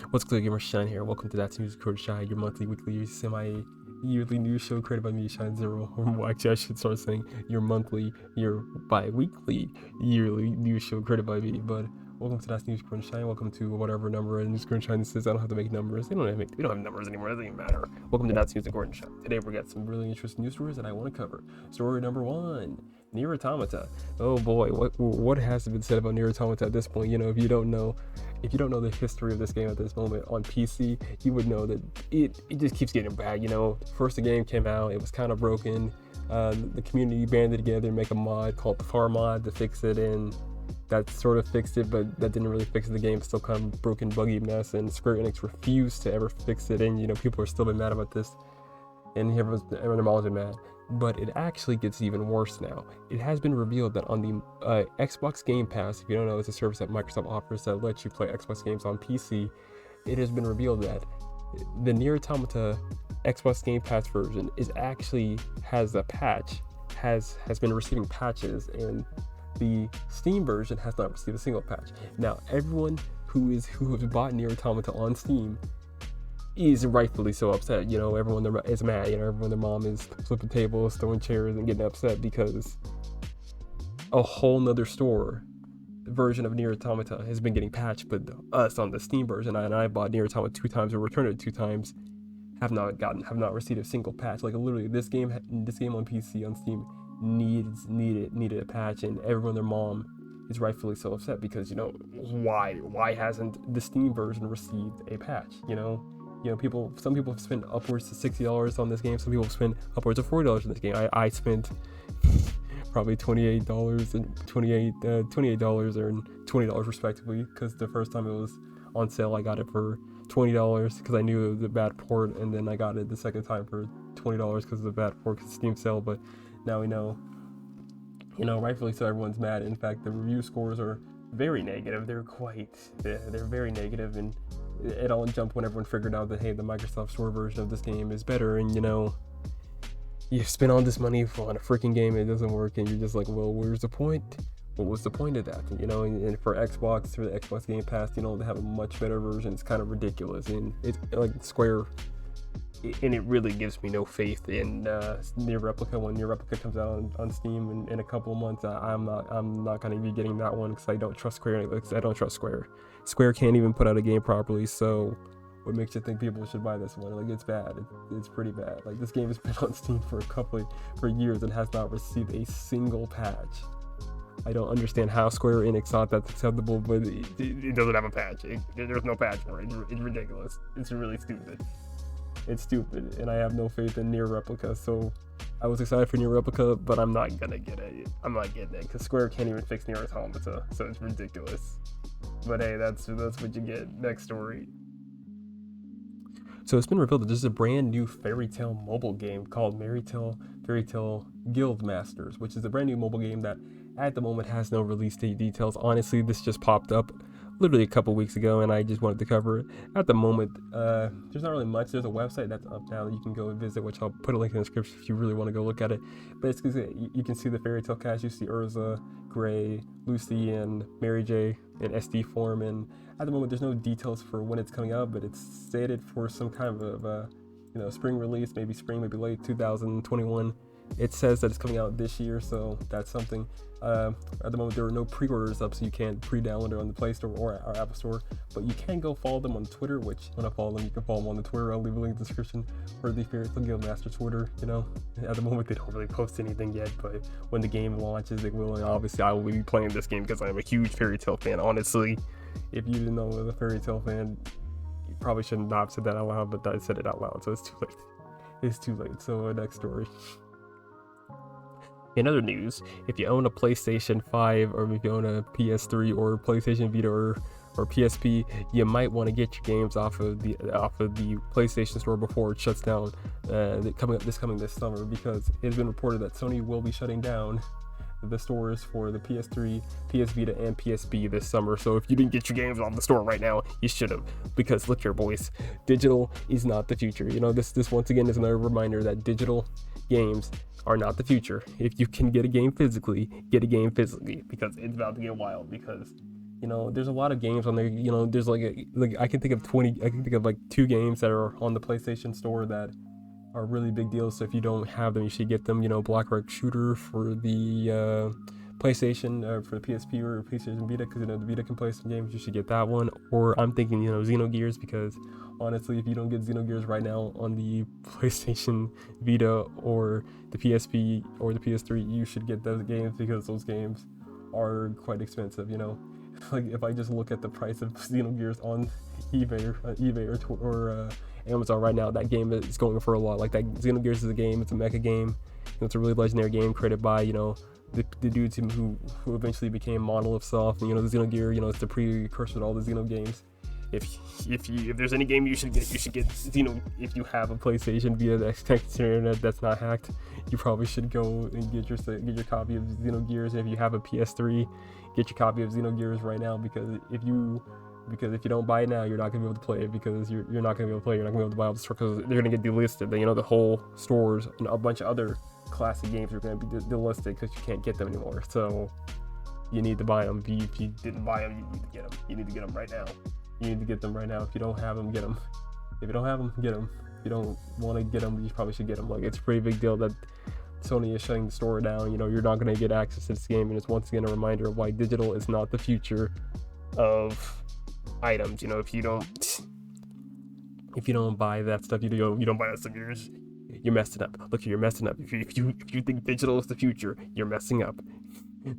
What's good, gamer? Shine here. Welcome to That's News Code Shine, your monthly, weekly, semi-yearly news show created by me, Shine Zero. Well, actually, I should start saying your monthly, your bi-weekly, yearly news show created by me. But welcome to That's News Code Shine. Welcome to whatever number News Code Shine this is. I don't have to make numbers. We don't have numbers anymore. It doesn't even matter. Welcome to That's News Code Shine. Today we got some really interesting news stories that I want to cover. Story number 1. Nier Automata. Oh boy, what has been said about Nier Automata at this point? You know, if you don't know the history of this game at this moment on PC, you would know that it just keeps getting bad. You know, first the game came out, it was kind of broken. The community banded together to make a mod called the Far Mod to fix it, and that sort of fixed it, but that didn't really fix the game. It's still kind of broken, buggy mess, and Square Enix refused to ever fix it. And you know, people are still been mad about this, and everyone their moms are mad. But it actually gets even worse now. It has been revealed that on the Xbox Game Pass, if you don't know, it's a service that Microsoft offers that lets you play Xbox games on PC. It has been revealed that the Nier Automata Xbox Game Pass version has a patch, has been receiving patches, and the Steam version has not received a single patch. Now, everyone who has bought Nier Automata on Steam is rightfully so upset. You know, everyone is mad. You know, everyone, their mom is flipping tables, throwing chairs, and getting upset because a whole nother store version of Nier Automata has been getting patched, but us on the Steam version, and I bought Nier Automata 2 times or returned it 2 times, have not received a single patch. Like literally, this game on PC on Steam needed a patch, and everyone, their mom is rightfully so upset because, you know, why hasn't the Steam version received a patch? You know, some people have spent upwards to $60 on this game. Some people have spent upwards of $40 on this game. I spent probably $28 and $28 and $20 respectively, because the first time it was on sale, I got it for $20 because I knew it was a bad port, and then I got it the second time for $20 because of the bad port because Steam sale. But now we know, you know, rightfully so, everyone's mad. In fact, the review scores are very negative. They're very negative, and it all jumped when everyone figured out that, hey, the Microsoft Store version of this game is better. And you know, you spend all this money on a freaking game, it doesn't work, and you're just like, well, where's the point? What was the point of that? You know, and for Xbox, through the Xbox Game Pass, you know, they have a much better version. It's kind of ridiculous, and it's like Square, and it really gives me no faith in Nier Replica. When Nier Replica comes out on Steam in a couple of months, I'm not going to be getting that one because I don't trust Square. I don't trust Square. Square can't even put out a game properly, so what makes you think people should buy this one? Like, it's bad. It's pretty bad. Like, this game has been on Steam for years and has not received a single patch. I don't understand how Square Enix thought that's acceptable, but it doesn't have a patch. There's no patch for it. It's ridiculous. It's really stupid. It's stupid, and I have no faith in Nier Replica, so I was excited for Nier Replica, but I'm not gonna get it. I'm not getting it, because Square can't even fix Nier Automata, so it's ridiculous. But hey, that's what you get. Next story. So it's been revealed that there's a brand new Fairy Tail mobile game called Fairy Tail Guild Masters, which is a brand new mobile game that at the moment has no release date details. Honestly, this just popped up literally a couple weeks ago, and I just wanted to cover it. At the moment, there's not really much. There's a website that's up now that you can go and visit, which I'll put a link in the description if you really want to go look at it. Basically, you can see the Fairy Tail cast. You see Urza, Gray, Lucy, and Mary J in SD form, and at the moment there's no details for when it's coming out, but it's stated for some kind of spring release, maybe spring, maybe late 2021. It says that it's coming out this year, so that's something. At the moment, there are no pre-orders up, so you can't pre-download it on the Play Store or our Apple Store, but you can go follow them on Twitter, which when I follow them, you can follow them on the Twitter. I'll leave a link in the description for the Fairy Tail Guild Master Twitter. You know, at the moment, they don't really post anything yet, but when the game launches, they will, and obviously, I will be playing this game because I'm a huge Fairy Tail fan. Honestly, if you didn't know I was a Fairy Tail fan, you probably shouldn't have said that out loud, but I said it out loud, so it's too late. It's too late. So, next story. In other news, if you own a PlayStation 5 or if you own a PS3 or PlayStation Vita or PSP, you might want to get your games off of the PlayStation Store before it shuts down this summer, because it has been reported that Sony will be shutting down the stores for the PS3, PS Vita, and PSP this summer. So if you didn't get your games off the store right now, you should have, because look here, boys, digital is not the future. You know, this once again is another reminder that digital games are not the future. If you can get a game physically, get a game physically, because it's about to get wild. Because You know, there's a lot of games on there. You know, there's like I can think of 20. I can think of like 2 games that are on the PlayStation Store that are really big deals. So if you don't have them, you should get them. You know, Black Rock Shooter for the PlayStation, for the PSP or PlayStation Vita, because you know the Vita can play some games. You should get that one. Or I'm thinking, you know, Xenogears, because honestly, if you don't get Xenogears right now on the PlayStation Vita or the PSP or the PS3, you should get those games, because those games are quite expensive. You know, like if I just look at the price of Xenogears on eBay or Amazon right now, that game is going for a lot. Like that Xenogears is a game, it's a mecha game. You know, it's a really legendary game created by, you know, the dudes who eventually became Monolith Soft. And, you know, the Xenogear, you know, it's the precursor to all the Xeno games. If there's any game you should get Xeno. If you have a PlayStation via the internet that's not hacked, you probably should go and get your copy of Xenogears. And if you have a PS3, get your copy of Xenogears right now, because if you don't buy it now, you're not gonna be able to play it, because you're not gonna be able to play it. You're not gonna be able to buy all the store, because they're gonna get delisted. Then, you know, the whole stores and a bunch of other classic games are gonna be delisted because you can't get them anymore. So you need to buy them. If you didn't buy them, you need to get them. You need to get them right now. You need to get them right now. If you don't have them, get them. If you don't have them, get them. If you don't want to get them, you probably should get them. Like, it's a pretty big deal that Sony is shutting the store down. You know, you're not going to get access to this game, and it's once again a reminder of why digital is not the future of items. You know, if you don't buy that stuff, you don't buy that stuff, you're messing up. Look, you're messing up. If you think digital is the future, you're messing up.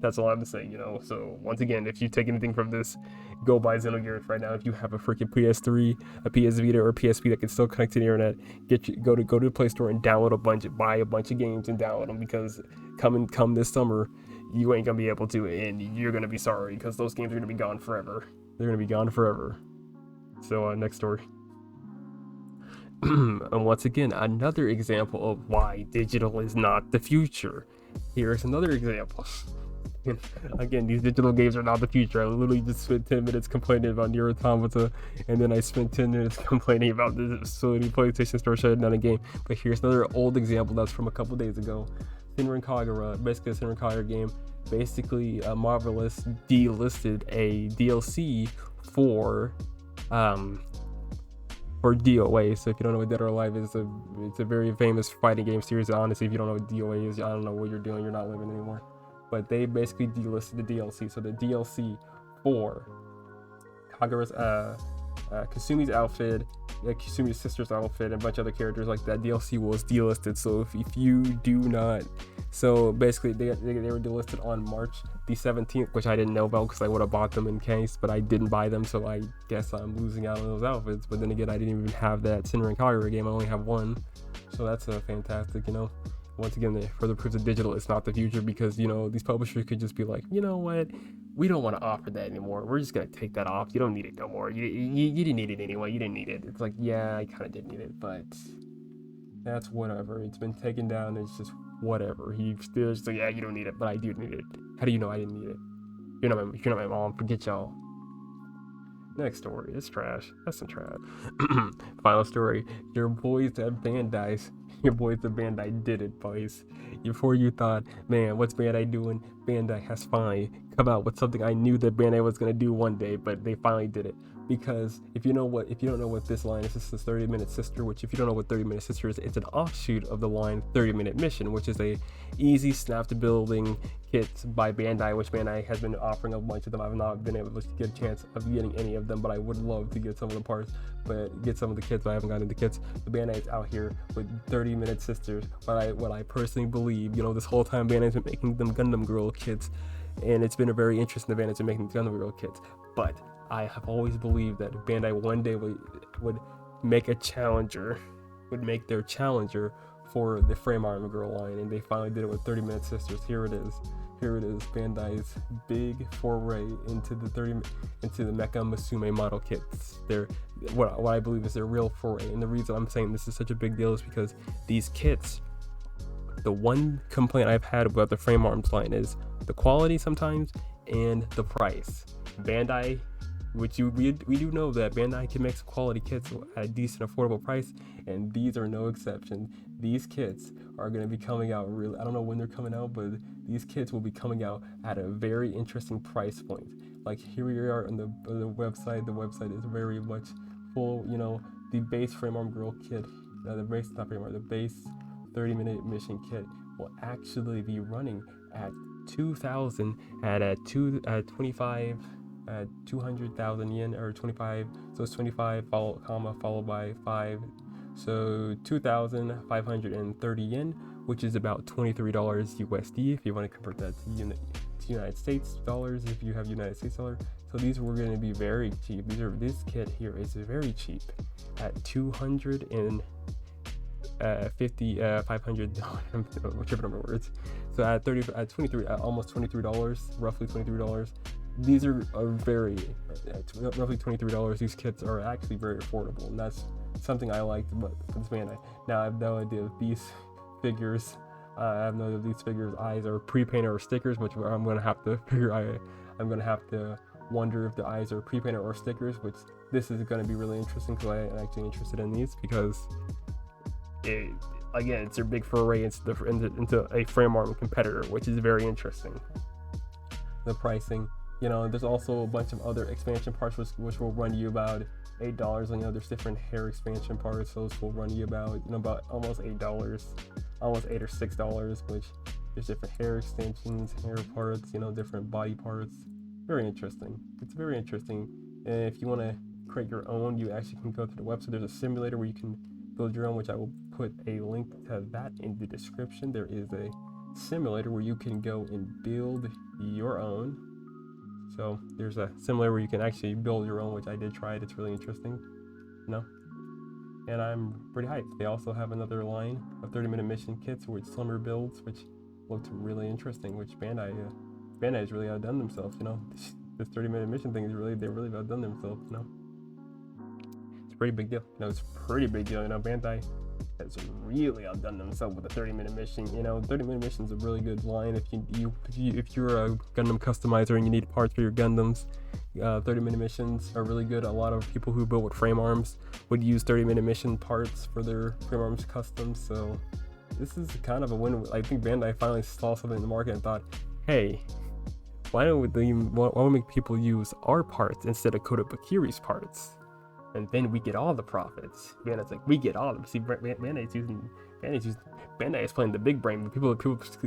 That's all I'm saying, you know. So once again, if you take anything from this, go buy Xenogears right now. If you have a freaking PS3, a PS Vita, or a PSP that can still connect to the internet, go to the Play Store and buy a bunch of games and download them, because come this summer, you ain't gonna be able to, and you're gonna be sorry, because those games are gonna be gone forever. They're gonna be gone forever. So next story. And once again, another example of why digital is not the future. Here's another example. Again, these digital games are not the future. I literally just spent 10 minutes complaining about Nier Automata, and then I spent 10 minutes complaining about the Sony PlayStation Store shutting down a game. But here's another old example that's from a couple days ago. Senran Kagura, basically a Senran Kagura game. Basically, Marvelous delisted a DLC for DOA. So if you don't know what Dead or Alive is, it's a very famous fighting game series. Honestly, if you don't know what DOA is, I don't know what you're doing. You're not living anymore. But they basically delisted the DLC. So the DLC for Kagura's Kasumi's outfit, Kasumi's sister's outfit, and a bunch of other characters like that, DLC was delisted. So if you do not, so basically they were delisted on March the 17th, which I didn't know about, because I would have bought them in case, but I didn't buy them, so I guess I'm losing out on those outfits. But then again, I didn't even have that Senran Kagura game. I only have one, so that's fantastic, you know. Once again, they further proves that digital is not the future, because, you know, these publishers could just be like, you know what, we don't want to offer that anymore. We're just going to take that off. You don't need it no more. You didn't need it anyway. You didn't need it. It's like, yeah, I kind of did need it, but that's whatever. It's been taken down. It's just whatever. He still just like, yeah, you don't need it, but I do need it. How do you know I didn't need it? You're not my mom. Forget y'all. Next story. It's trash. That's some trash. Final story. Your boys at Bandai did it, boys. Before you thought, man, what's Bandai doing? Bandai has finally come out with something I knew that Bandai was gonna do one day, but they finally did it. Because if you don't know what this line is, this is 30-minute sister, which if you don't know what 30-minute sister is, it's an offshoot of the line 30-minute mission, which is a easy snap to building kit by Bandai, which Bandai has been offering a bunch of them. I've not been able to get a chance of getting any of them, but I would love to get some of the parts, but get some of the kits, but I haven't gotten the kits. The Bandai is out here with 30-minute sisters. What I personally believe, you know, this whole time Bandai's been making them Gundam Girl kits, and it's been a very interesting advantage in making Gundam Girl kits, but I have always believed that Bandai one day would make their challenger for the Frame Armor Girl line, and they finally did it with 30-minute sisters. Here it is, Bandai's big foray into the Mecha Musume model kits. They're what I believe is their real foray, and the reason I'm saying this is such a big deal is because these kits, the one complaint I've had about the Frame Arms line is the quality sometimes and the price. Bandai, which we do know that Bandai can make some quality kits at a decent affordable price, and these are no exception. These kits are going to be coming out really, I don't know when they're coming out, but these kits will be coming out at a very interesting price point. like here we are on the website. The website is very much full. You know, the base frame arm girl kit, the base not frame arm, the base 30-minute mission kit will actually be running at 2,000 at 25 at 200,000 yen, or 25. So it's 25 followed by 5. So 2,530 yen, which is about $23 USD if you want to convert that to United States dollars, if you have United States dollars. So these were going to be very cheap. This kit here is very cheap at $250, $500, whichever number of words. So at 23, almost $23, roughly $23. These are very roughly $23. These kits are actually very affordable, and that's something I liked about this Bandai. Now I have no idea if these figures, eyes are pre-painted or stickers, which I'm gonna have to figure. I'm gonna have to wonder if the eyes are pre-painted or stickers. Which this is gonna be really interesting because I'm actually interested in these, because again, it's their big foray into a frame arm competitor, which is very interesting. The pricing, you know, there's also a bunch of other expansion parts which will run you about $8. You know, there's different hair expansion parts. Those will run you about almost $8, almost $8 or $6. Which there's different hair extensions, hair parts, you know, different body parts. Very interesting. It's very interesting. And if you want to create your own, you actually can go to the website. There's a simulator where you can build your own, which I will put a link to that in the description. There is a simulator where you can go and build your own. So there's a simulator where you can actually build your own, which I did try it. It's really interesting, you know, and I'm pretty hyped. They also have another line of 30-minute mission kits with slimmer builds, which looked really interesting, which Bandai has really outdone themselves, you know. This 30-minute mission thing they really outdone themselves, you know. It's a pretty big deal. You know, it's a pretty big deal, you know. Bandai has really outdone themselves with the 30-minute mission. You know, 30-minute mission is a really good line if you're a Gundam customizer and you need parts for your Gundams. 30-minute missions are really good. A lot of people who build with frame arms would use 30-minute mission parts for their frame arms customs. So this is kind of a win. I think Bandai finally saw something in the market and thought, hey, why don't we make people use our parts instead of Kodabakiri's parts? And then we get all the profits. Bandai's like, we get all of them. See, Bandai is playing the big brain. People, you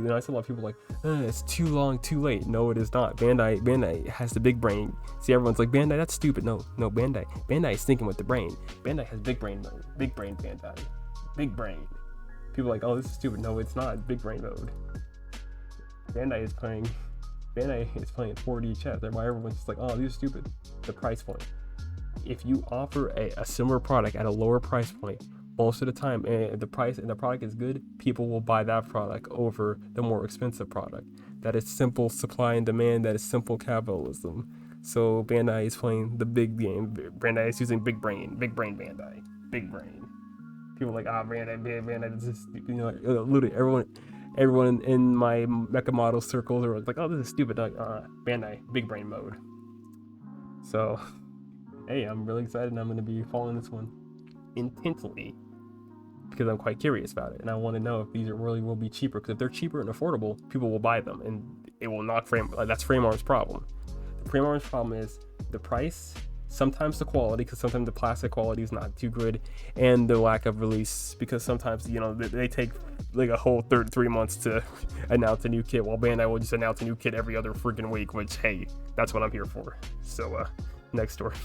know, I see a lot of people like, it's too long, too late. No, it is not. Bandai has the big brain. See, everyone's like, Bandai, that's stupid. No, Bandai is thinking with the brain. Bandai has big brain mode. Big brain Bandai. Big brain. People are like, oh, this is stupid. No, it's not big brain mode. Bandai is playing 4D chess. Everyone's just like, oh, these are stupid. The price point. If you offer a similar product at a lower price point, most of the time, and the product is good, people will buy that product over the more expensive product. That is simple supply and demand. That is simple capitalism. So Bandai is playing the big game. Bandai is using big brain Bandai. Big brain. People are like, Bandai, this is, you know, literally everyone in my mecha model circles are like, oh, this is stupid. Like, Bandai, big brain mode. So, hey, I'm really excited, and I'm going to be following this one intensely because I'm quite curious about it, and I want to know if these really will be cheaper. Because if they're cheaper and affordable, people will buy them, and it will not that's frame arm's problem. The frame arm's problem is the price, sometimes the quality, because sometimes the plastic quality is not too good, and the lack of release, because sometimes, you know, they take like a whole 3 months to announce a new kit, while Bandai will just announce a new kit every other freaking week, which, hey, that's what I'm here for. So next story.